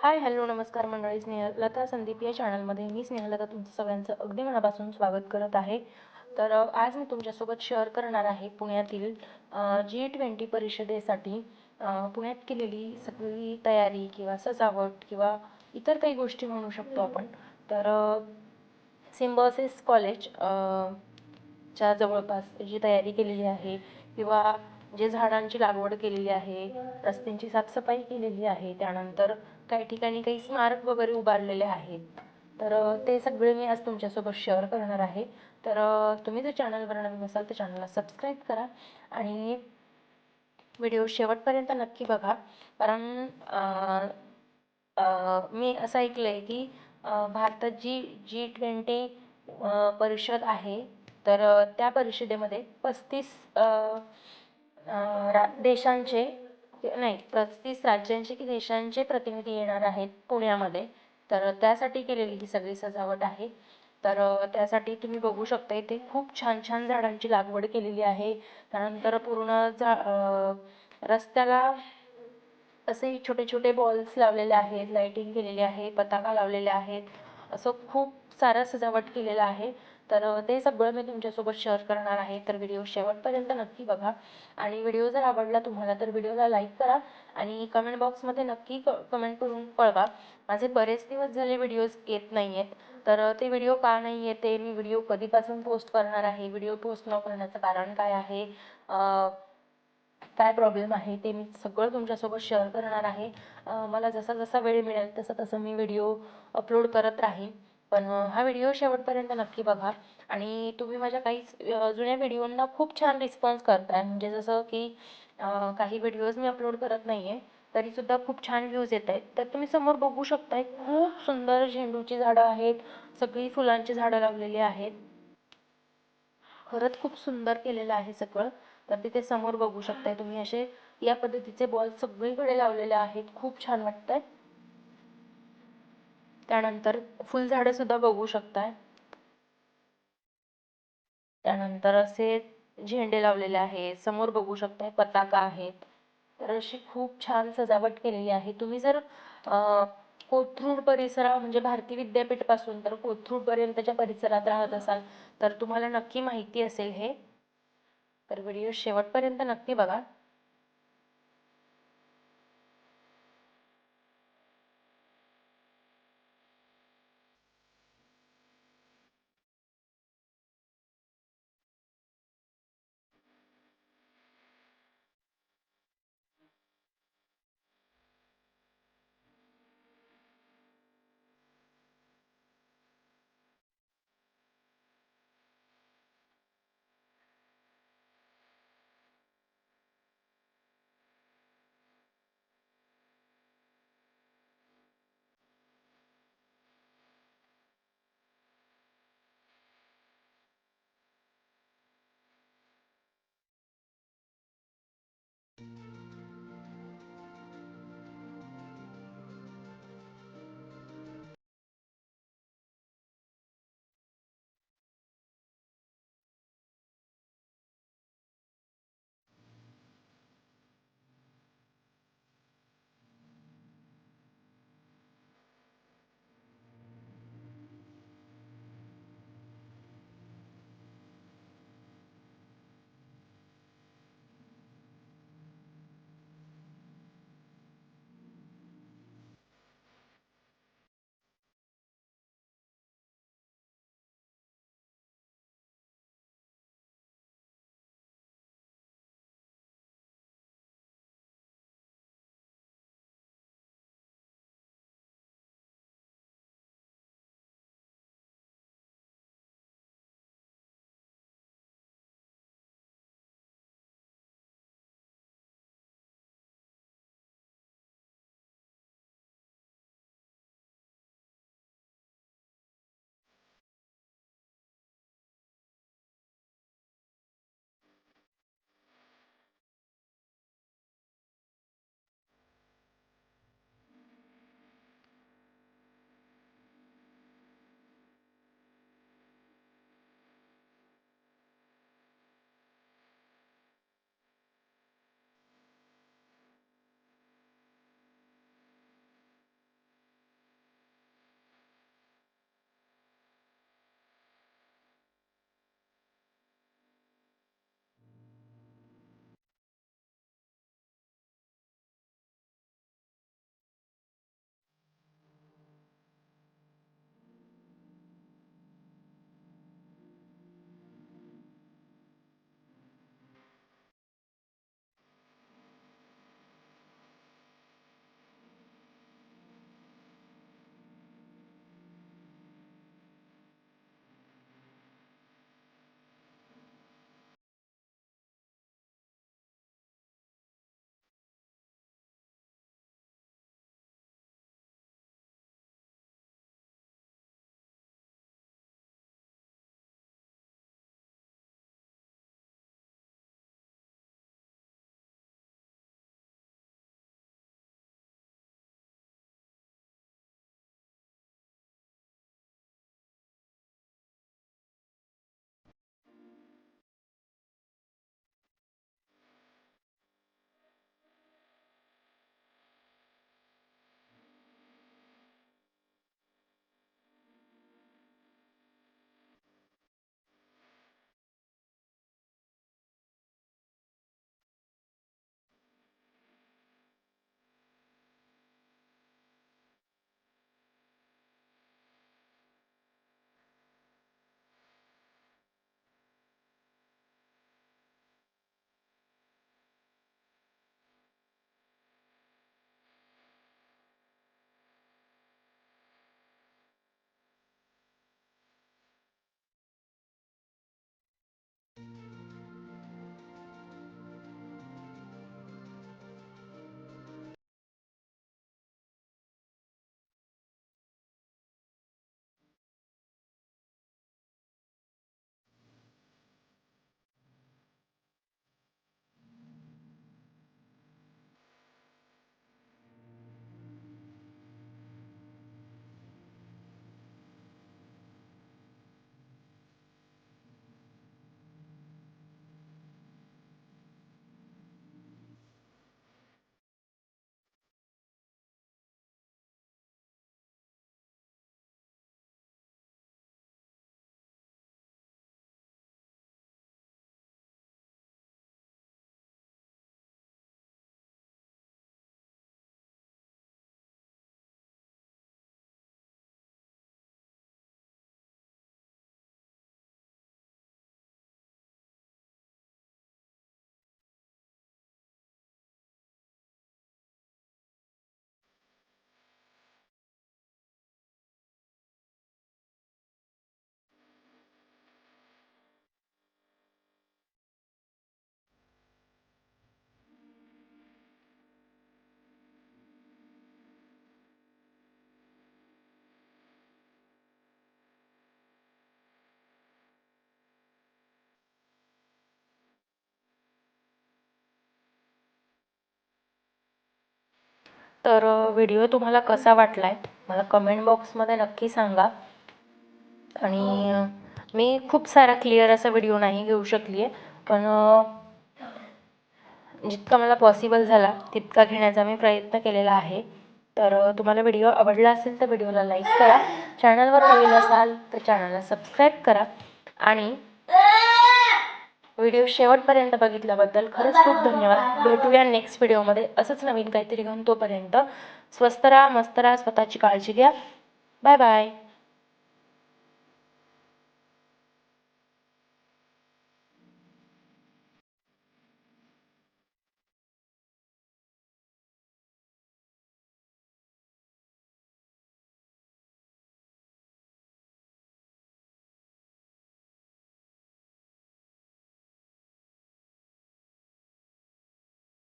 हाय, hello, नमस्कार मंडळी. स्नेहलता संदीप या चॅनलमध्ये मी स्नेहलता तुमचं सगळ्यांचं अगदी मनापासून स्वागत करत आहे. तर आज मी तुमच्यासोबत शेअर करणार आहे पुण्यातील G20 परिषदेसाठी पुण्यात केलेली सगळी तयारी किंवा सजावट किंवा इतर काही गोष्टी म्हणू शकतो आपण. तर सिम्बायोसिस कॉलेज च्या जवळपास जी तयारी केलेली आहे किंवा जे झाडांची लागवड केलेली आहे, रस्त्यांची साफसफाई केलेली आहे, त्यानंतर काही ठिकाणी काही स्मारक वगैरे उभारलेले आहेत. तर ते सगळे मी आज तुमच्यासोबत शेअर करणार आहे. तर तुम्ही जर चॅनलवर नवीन असाल तर चॅनलला सबस्क्राईब करा आणि व्हिडिओ शेवटपर्यंत नक्की बघा. कारण मी असं ऐकलंय की भारतात G20 परिषद आहे. तर त्या परिषदेमध्ये 35 देशांचे नाही 35 राज्यांचे की देशांचे प्रतिनिधी येणार आहेत पुण्यामध्ये. तर त्यासाठी केलेली ही सगळी सजावट आहे. तर त्यासाठी तुम्ही बघू शकता इथे खूप छान छान झाडांची लागवड केलेली आहे. त्यानंतर पूर्ण रस्त्याला असे छोटे छोटे बॉल्स लावलेले आहेत, लाइटिंग केलेली आहे, पताका लावलेल्या आहेत, असं खूप सारं सजावट केलेलं आहे. तर ते सगळं मी तुमच्यासोबत शेअर करणार आहे. तर व्हिडिओ शेवटपर्यंत नक्की बघा आणि व्हिडिओ जर आवडला तुम्हाला तर व्हिडिओला लाईक करा आणि कमेंट बॉक्समध्ये नक्की कमेंट करून कळवा. माझे बरेच दिवस झाले व्हिडिओज येत नाही आहेत. तर ते व्हिडिओ का नाही येते, मी व्हिडिओ कधीपासून पोस्ट करणार आहे, व्हिडिओ पोस्ट न करण्याचं कारण काय आहे, काय प्रॉब्लेम आहे, ते मी सगळं तुमच्यासोबत शेअर करणार आहे. मला जसा जसा वेळ मिळेल तसं तसं मी व्हिडिओ अपलोड करत राहीन. पण हा व्हिडिओ शेवटपर्यंत नक्की बघा. आणि तुम्ही माझ्या काही जुन्या व्हिडिओंना खूप छान रिस्पॉन्स करताय. म्हणजे जसं की काही व्हिडिओज मी अपलोड करत नाही आहे तरीसुद्धा खूप छान व्ह्यूज येत आहेत. तर तुम्ही समोर बघू शकताय खूप सुंदर झेंडूची झाडं आहेत, सगळी फुलांची झाडं लावलेली आहेत. खरंच खूप सुंदर केलेलं आहे सगळं. तर तिथे समोर बघू शकताय तुम्ही असे या पद्धतीचे बॉल सगळीकडे लावलेले आहेत, खूप छान वाटतंय. त्यानंतर फुलझाडं सुद्धा बघू शकताय. त्यानंतर असे झेंडे लावलेले आहेत, समोर बघू शकताय पताका आहेत. तर अशी खूप छान सजावट केलेली आहे. तुम्ही जर कोथरूड म्हणजे भारती विद्यापीठ पासून तर कोथरूड पर्यंतच्या परिसरात राहत असाल तर तुम्हाला नक्की माहिती असेल हे. तर व्हिडिओ शेवटपर्यंत नक्की बघा. तर व्हिडिओ तुम्हाला कसा वाटला आहे मला कमेंट बॉक्समध्ये नक्की सांगा. आणि मी खूप सारा क्लिअर असा व्हिडिओ नाही घेऊ शकली आहे, पण जितका मला पॉसिबल झाला तितका घेण्याचा मी प्रयत्न केलेला आहे. तर तुम्हाला व्हिडिओ आवडला असेल तर व्हिडिओला लाईक करा, चॅनलवर नवीन असाल तर चॅनलला सबस्क्राईब करा आणि व्हिडिओ शेवटपर्यंत बघितल्याबद्दल खरंच खूप धन्यवाद. भेटूया नेक्स्ट व्हिडिओमध्ये असंच नवीन काहीतरी घेऊन. तोपर्यंत स्वस्त राहा, मस्त राहा, स्वतःची काळजी घ्या. Bye bye.